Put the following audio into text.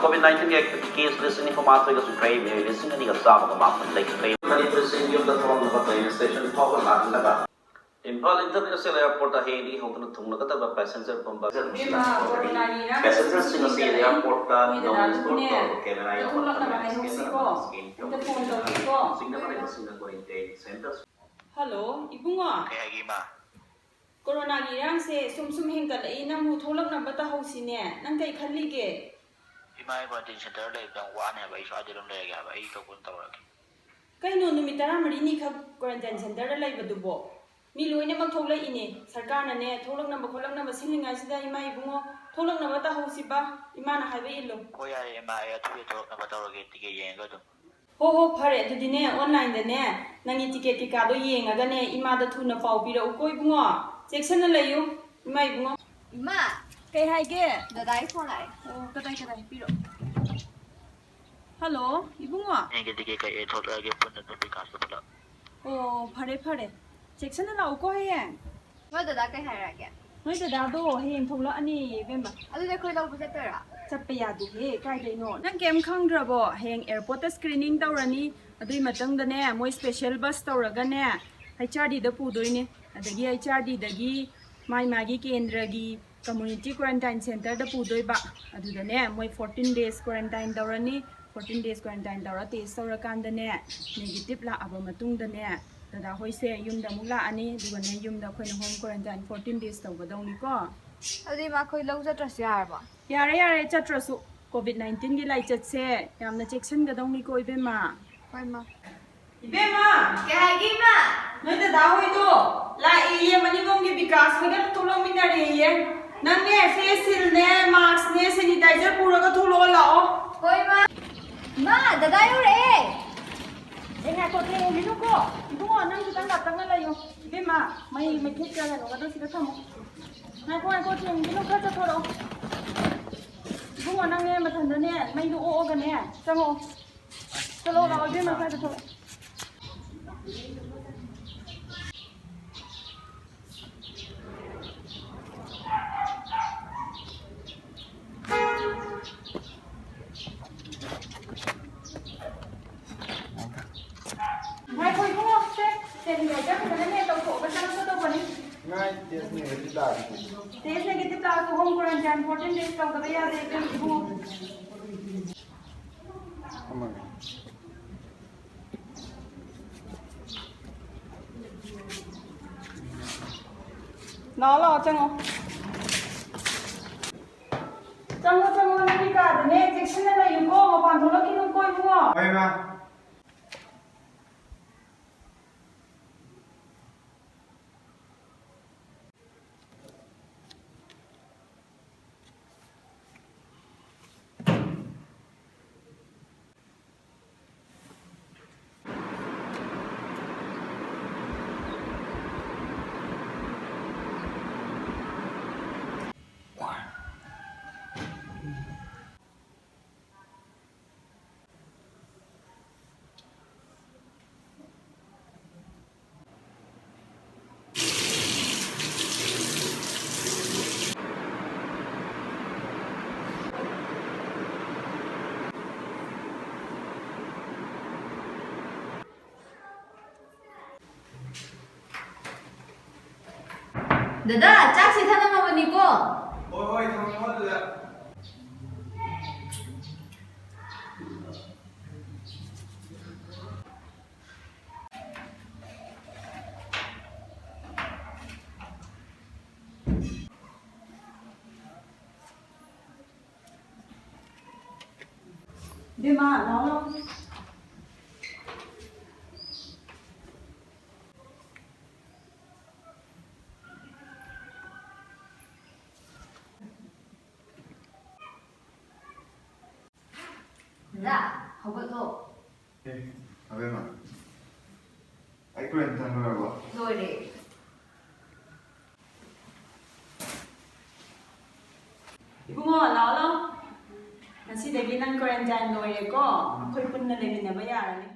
COVID-19 case list ni pumatay ka sa grave list ni kasama ka mapun like grave ni president da thong na train station power na laga Impal International Airport a heli hokna thungna ka ta passenger pumba passenger sing sa airport ka no store camera ya Hello, ibunga. Kaya gima. Corona girang se sum hengkal ai nang hu tholak na bata hausine nang kai khalli ge. Imai quarantine center lai bang wan hai bai swa dilom lai ga bai to kun tawrak. Kai no numit 10 ni kha quarantine center da lai badu bo. Mi loina mak tholai ine sarkar na ne tholak na ba kholak na ba silinga sida imai ibungo tholak na bata hausi ba imana haibe illo. Ko ya imai ya thu to na ba tawrak ge tige yen ga dum. Ho phare to dine online da ne nangi ticket ki ka do yenga ga ne ima da thu na pau pi ra u koi bungo section na layu imai bungo Ima, kai hai ge dadai phone lại. kadai pi ro Hello ibungo Yen ge tige kai e thotra ge pun na bi ka sa pala. phare section na lau ko hayang Nói dadai cái hay ra kìa. noi da da do hayang thongla ani bemba Adu để khơi đâu bớt tới ra. chappa ya du he kai dai no nang kem khang dra bo hayang airport screening tawrani adui matang da ne moi special bus tawraga ne HRD da pu doi ne adagi HRD dagi mai magi kendra gi community quarantine center da pu doi ba adu da ne moi 14 days quarantine tawrani 14 days quarantine tawra test tawra kan da ne negative la aba matung da ne dada hoi se yum da mula ani duga ne yum da khoi na home quarantine 14 days tawba dawni ko Adu mà khơi lâu rất là xa mà. yare chatrasu COVID-19 gi lai chat se yamna chection ga dawni ko ibema Quay mà. ibema Cái hay ghi mà. noi da da hoi do la iye mani gom gi vikas hoga tulo minare ye nang ne face shield ne mask ne sanitizer pura ga thulo lao Quay mà. Ma, dadai đâu đấy? Enga to the minu ko ibu nang kitang datang na layo ibema mai thik ka no ga do sida thamo na ko the minu ka cha thoro ibu nang ne mathan da ne mai du o ga ne chango chalo lao ibema ka cha thoro Hai koi ko se ni ga ka ne to ko ba chang ko to bani Ngay test negative da di. test negative ta to home quarantine 14 days ka ga ya de ke ibu Amang. lo chango na ni ka de ne section na yu ko ma pan tholo ki no koi bu Oi ma. Dada, chắc gì thân mà bani ko. Oi, thằng nó được. bema lo Dada, không có rồi. Ê, à bên mà. Anh quên thằng nào rồi. Rồi để. Ibungo lo ngasi dagi nang quarantine loire ko akoy pun na lemin na bayarani